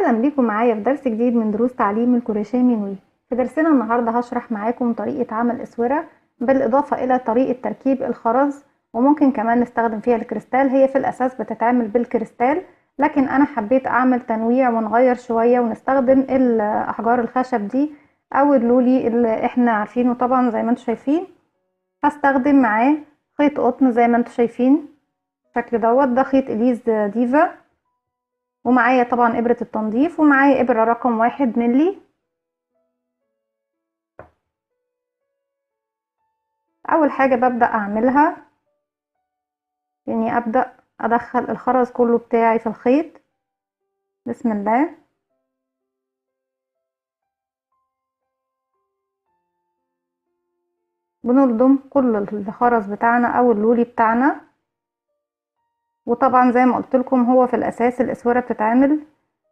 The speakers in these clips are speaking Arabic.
اهلا بيكم معايا في درس جديد من دروس تعليم الكروشيه مينوي. في درسنا النهارده هشرح معاكم طريقه عمل اسوره بالاضافه الى طريقه تركيب الخرز، وممكن كمان نستخدم فيها الكريستال. هي في الاساس بتتعمل بالكريستال، لكن انا حبيت اعمل تنويع ونغير شويه ونستخدم الاحجار الخشب دي او اللولي اللي احنا عارفينه طبعا. زي ما انتم شايفين هستخدم معاه خيط قطن زي ما انتم شايفين الشكل دوت. ده خيط اليز ديفا، ومعايا طبعا ابرة التنظيف، ومعايا ابرة رقم 1 ملي. اول حاجة ببدأ اعملها اني ابدأ ادخل الخرز كله بتاعي في الخيط. بسم الله. بنلضم كل الخرز بتاعنا او اللولي بتاعنا، وطبعا زي ما قلت لكم هو في الاساس الاسورة بتتعمل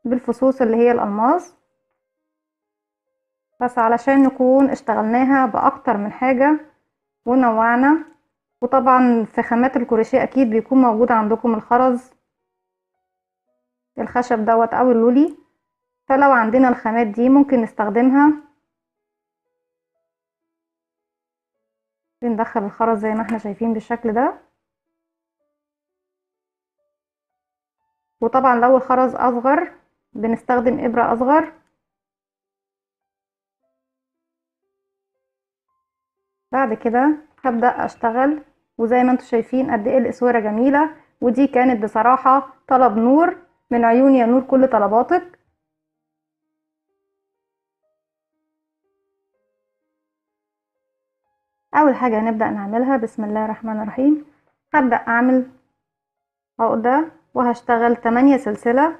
بالفصوص اللي هي الالماس، بس علشان نكون اشتغلناها باكتر من حاجة ونوعنا. وطبعا في خامات الكروشيه اكيد بيكون موجود عندكم الخرز الخشب دوت او اللولي، فلو عندنا الخامات دي ممكن نستخدمها. بندخل الخرز زي ما احنا شايفين بالشكل ده، وطبعا لو الخرز اصغر بنستخدم ابرة اصغر. بعد كده هبدأ اشتغل، وزي ما انتم شايفين قد ايه الاسورة جميلة، ودي كانت بصراحة طلب نور من عيون يا نور كل طلباتك. اول حاجة هنبدأ نعملها بسم الله الرحمن الرحيم. هبدأ اعمل عقدة وهشتغل 8 سلسلة،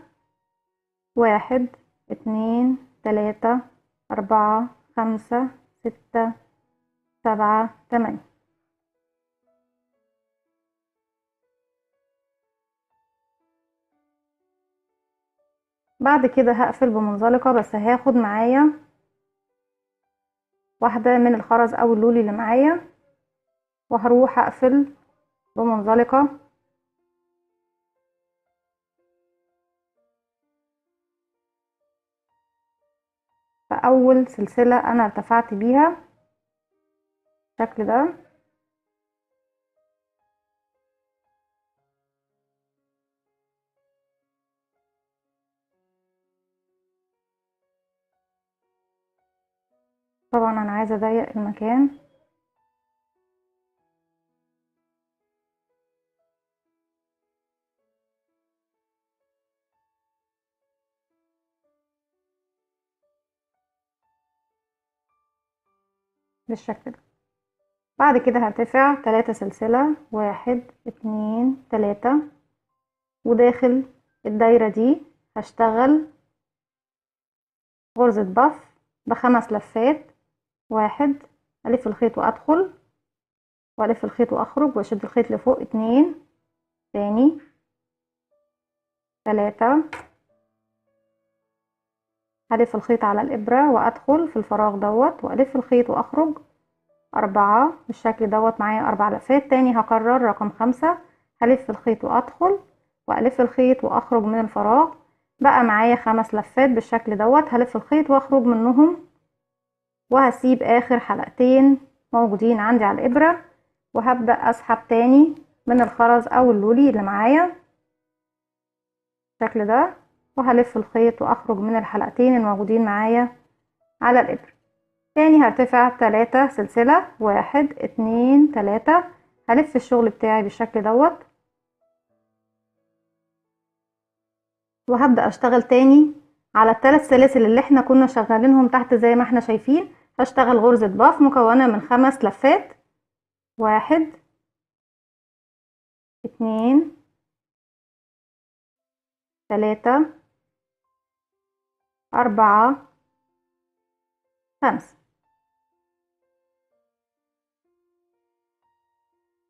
1 2 3 4 5 6 7 8. بعد كده هقفل بمنزلقة، بس هاخد معايا واحدة من الخرز او اللولي اللي معايا وهروح اقفل بمنزلقة. فاول سلسلة انا ارتفعت بيها بالشكل ده، طبعا انا عايزة اضيق المكان. بالشكل ده. بعد كده هرتفع 3 سلسلة، 1 2 3، وداخل الدايرة دي هشتغل غرزة بف ب5 لفات. 1 الف الخيط وادخل، والف الخيط واخرج واشد الخيط لفوق. 2 تاني، 3 هلف الخيط على الابرة وادخل في الفراغ دوت والف الخيط واخرج. 4 بالشكل دوت. معايا 4 لفات. تاني هكرر رقم 5، هلف الخيط وادخل والف الخيط واخرج من الفراغ. بقى معايا 5 لفات بالشكل دوت. هلف الخيط واخرج منهم، وهسيب اخر حلقتين موجودين عندي على الابرة، وهبدأ اسحب تاني من الخرز او اللولي اللي معايا بالشكل ده، وهلف الخيط واخرج من الحلقتين الموجودين معايا على الابرة. تاني هرتفع 3 سلسلة، 1 2 3، هلف الشغل بتاعي بالشكل دوت، وهبدأ اشتغل تاني على ال3 سلاسل اللي احنا كنا شغالينهم تحت زي ما احنا شايفين. هشتغل غرزة باف مكونة من 5 لفات، 1 2 3 4 5.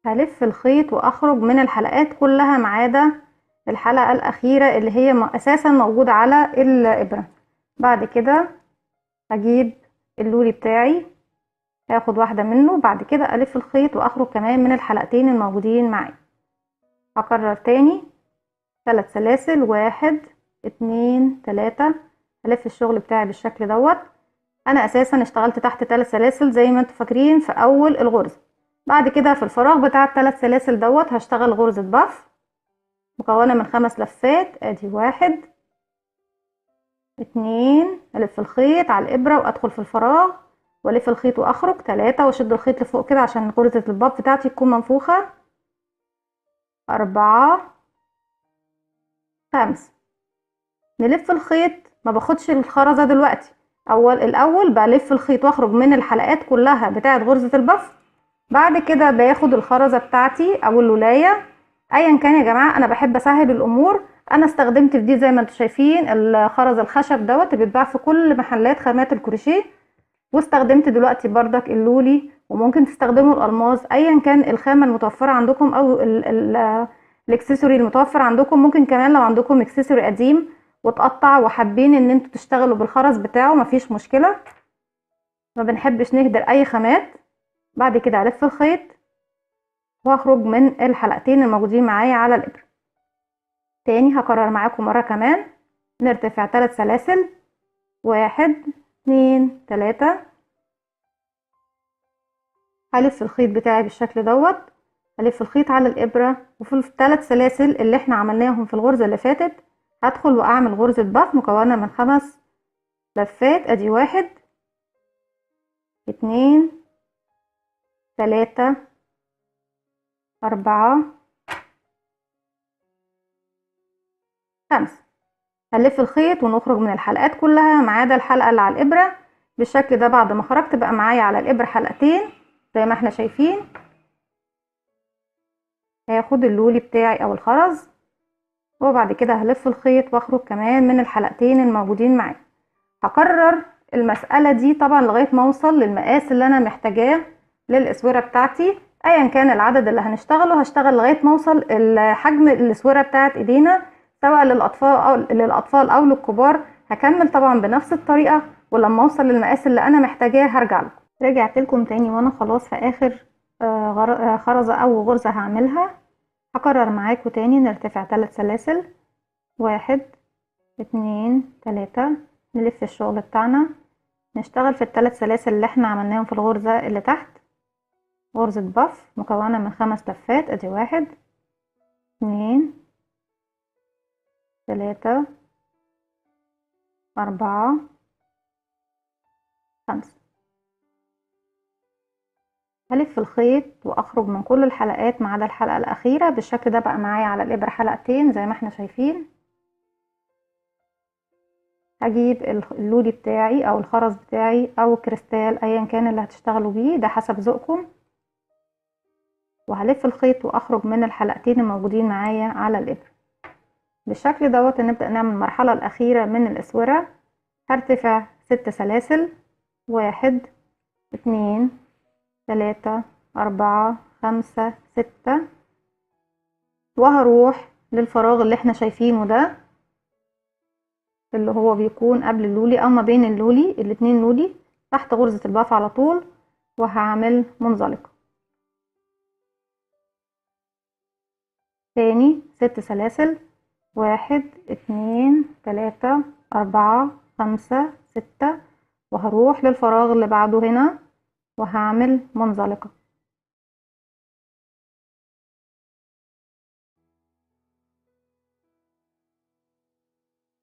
هلف الخيط واخرج من الحلقات كلها ما عدا الحلقة الاخيرة اللي هي اساسا موجودة على الابرة. بعد كده هجيب اللولي بتاعي، هاخد واحدة منه، بعد كده الف الخيط واخرج كمان من الحلقتين الموجودين معايا. هكرر تاني 3 سلاسل، 1 2 3. هلف الشغل بتاعي بالشكل دوت. انا اساسا اشتغلت تحت 3 سلاسل زي ما انتوا فاكرين في اول الغرزة. بعد كده في الفراغ بتاع ال3 سلاسل دوت هشتغل غرزة بف مكونة من 5 لفات. ادي 1 2. الف الخيط على الابرة وادخل في الفراغ والف الخيط واخرج 3 واشد الخيط لفوق كده عشان غرزة البف بتاعتي تكون منفوخة. 4 5. نلف الخيط، ما باخدش الخرزة دلوقتي. الاول بلف الخيط واخرج من الحلقات كلها بتاعه غرزة البف. بعد كده باخد الخرزة بتاعتي او اللولاية ايا كان يا جماعة. انا بحب اسهل الامور. انا استخدمت في دي زي ما انتوا شايفين الخرز الخشب دوت اللي بيتباع في كل محلات خامات الكروشيه، واستخدمت دلوقتي بردك اللولي، وممكن تستخدموا الالماس ايا كان الخامة المتوفرة عندكم او الاكسسوري المتوفر عندكم. ممكن كمان لو عندكم اكسسوري قديم وتقطع وحابين ان انتوا تشتغلوا بالخرز بتاعه مفيش مشكلة، ما بنحبش نهدر اي خامات. بعد كده الف الخيط واخرج من الحلقتين الموجودين معايا على الابره. تاني هكرر معاكم مره كمان. نرتفع 3 سلاسل. 1 2 3. هلف الخيط بتاعي بالشكل دوت. هلف الخيط على الابره وفي ال3 سلاسل اللي احنا عملناهم في الغرزه اللي فاتت هدخل واعمل غرزه بف مكونه من 5 لفات. ادي 1 2 3 4 5. هنلف الخيط ونخرج من الحلقات كلها ما عدا الحلقه اللي على الابره بالشكل ده. بعد ما خرجت بقى معايا على الابره حلقتين زي ما احنا شايفين. هاخد اللولي بتاعي او الخرز وبعد كده هلف الخيط واخرج كمان من الحلقتين الموجودين معايا. هكرر المساله دي طبعا لغايه ما اوصل للمقاس اللي انا محتاجاه للاسوره بتاعتي. ايا كان العدد اللي هنشتغله هشتغل لغايه ما اوصل حجم الاسوره بتاعت ايدينا سواء للاطفال او للكبار. هكمل طبعا بنفس الطريقه ولما اوصل للمقاس اللي انا محتاجاه هرجع لكم. رجعت لكم تاني وانا خلاص في اخر خرزه او غرزه هعملها. هكرر معاكم تاني. نرتفع 3 سلاسل. 1 2 3. نلف الشغل بتاعنا نشتغل في ال3 سلاسل اللي احنا عملناهم في الغرزه اللي تحت غرزه بف مكونه من 5 لفات. ادي 1 2 3 4 5. هلف الخيط واخرج من كل الحلقات ما عدا الحلقه الاخيره بالشكل ده. بقى معايا على الابره حلقتين زي ما احنا شايفين. هجيب اللولي بتاعي او الخرز بتاعي او الكريستال ايا كان اللي هتشتغلوا بيه ده حسب ذوقكم، وهلف الخيط واخرج من الحلقتين الموجودين معايا على الابره بالشكل دوت. نبدأ نعمل المرحلة الأخيرة من الأسورة. هرتفع 6 سلاسل. 1 2 3 4 5 6. وهروح للفراغ اللي احنا شايفينه ده اللي هو بيكون قبل اللولي او ما بين اللولي الاتنين لولي تحت غرزة الباف على طول، وهعمل منزلقة. تاني 6 سلاسل. 1 2 3 4 5 6. وهروح للفراغ اللي بعده هنا وهعمل منزلقة.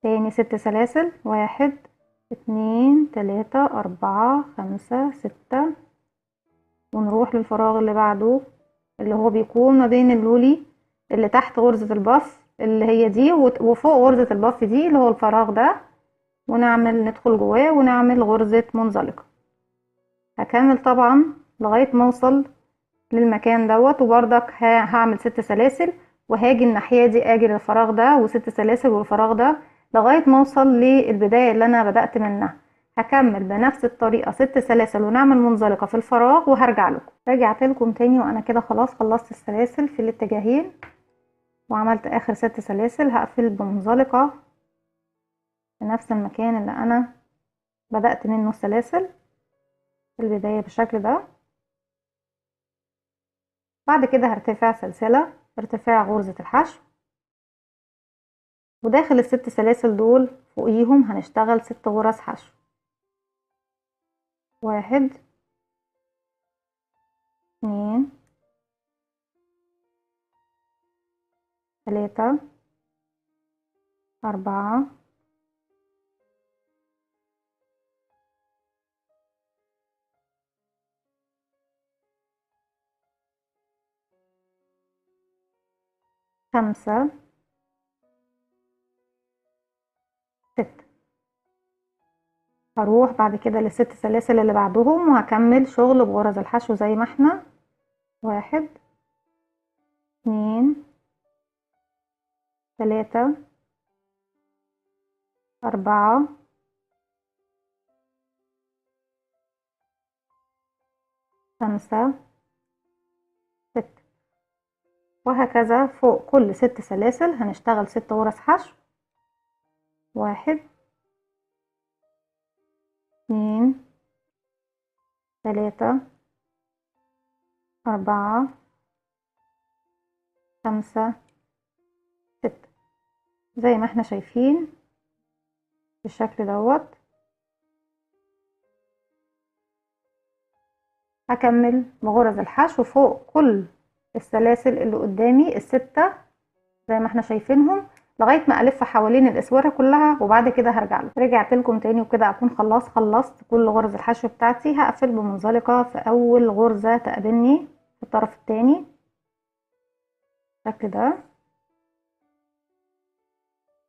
تاني 6 سلاسل. 1 2 3 4 5 6. ونروح للفراغ اللي بعده اللي هو بيكون ما بين اللولي اللي تحت غرزة الباف اللي هي دي وفوق غرزة الباف دي اللي هو الفراغ ده، ندخل جواه ونعمل غرزة منزلقة. هكمل طبعا لغاية ما اوصل للمكان دوت، وبرضك هعمل 6 سلاسل وهاجي الناحية دي اجي للفراغ ده و6 سلاسل والفراغ ده لغاية ما اوصل للبداية اللي انا بدأت منها. هكمل بنفس الطريقة 6 سلاسل ونعمل منزلقة في الفراغ وهرجع لكم. رجعت لكم تاني وانا كده خلاص خلصت السلاسل في الاتجاهين وعملت اخر 6 سلاسل. هقفل بمنزلقة في نفس المكان اللي انا بدأت منه السلاسل في البداية بالشكل ده. بعد كده هرتفع سلسلة ارتفاع غرزة الحشو وداخل ال6 سلاسل دول فوقيهم هنشتغل 6 غرز حشو. 1 2 3 4 5 6. هروح بعد كده لل6 سلاسل اللي بعدهم وهكمل شغل بغرز الحشو زي ما احنا. 1 2 3 4 5 6. وهكذا فوق كل 6 سلاسل هنشتغل 6 غرز حشو. 1 2 3 4 5 6 زي ما احنا شايفين بالشكل دوت. هكمل بغرز الحشو فوق كل السلاسل اللي قدامي ال6 زي ما احنا شايفينهم لغايه ما الف حوالين الاسوره كلها، وبعد كده هرجع له. رجعت لكم تاني وكده اكون خلصت كل غرز الحشو بتاعتي. هقفل بمنزلقه في اول غرزه تقابلني في الطرف التاني بالشكل ده،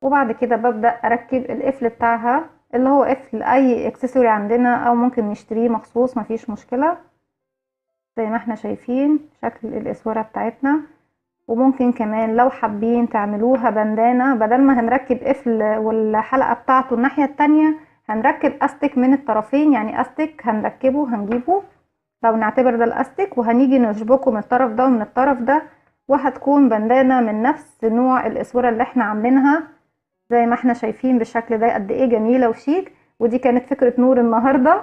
وبعد كده ببدا اركب القفل بتاعها اللي هو قفل اي اكسسوري عندنا او ممكن نشتريه مخصوص مفيش مشكله. زي ما احنا شايفين شكل الاسوره بتاعتنا. وممكن كمان لو حابين تعملوها بندانة، بدل ما هنركب قفل والحلقة بتاعته الناحية التانية هنركب استك من الطرفين، يعني استك هنجيبه لو نعتبر ده الاستك وهنيجي نشبكه من الطرف ده ومن الطرف ده، وهتكون بندانة من نفس نوع الاسورة اللي احنا عاملينها زي ما احنا شايفين بالشكل ده. قد ايه جميلة وشيك. ودي كانت فكرة نور النهاردة.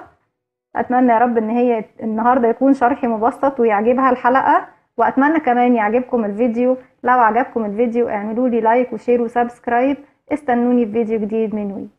اتمنى يا رب ان هي النهاردة يكون شرحي مبسط ويعجبها الحلقة، واتمنى كمان يعجبكم الفيديو. لو عجبكم الفيديو اعملوا لي لايك وشير وسبسكرايب. استنوني في فيديو جديد من وي.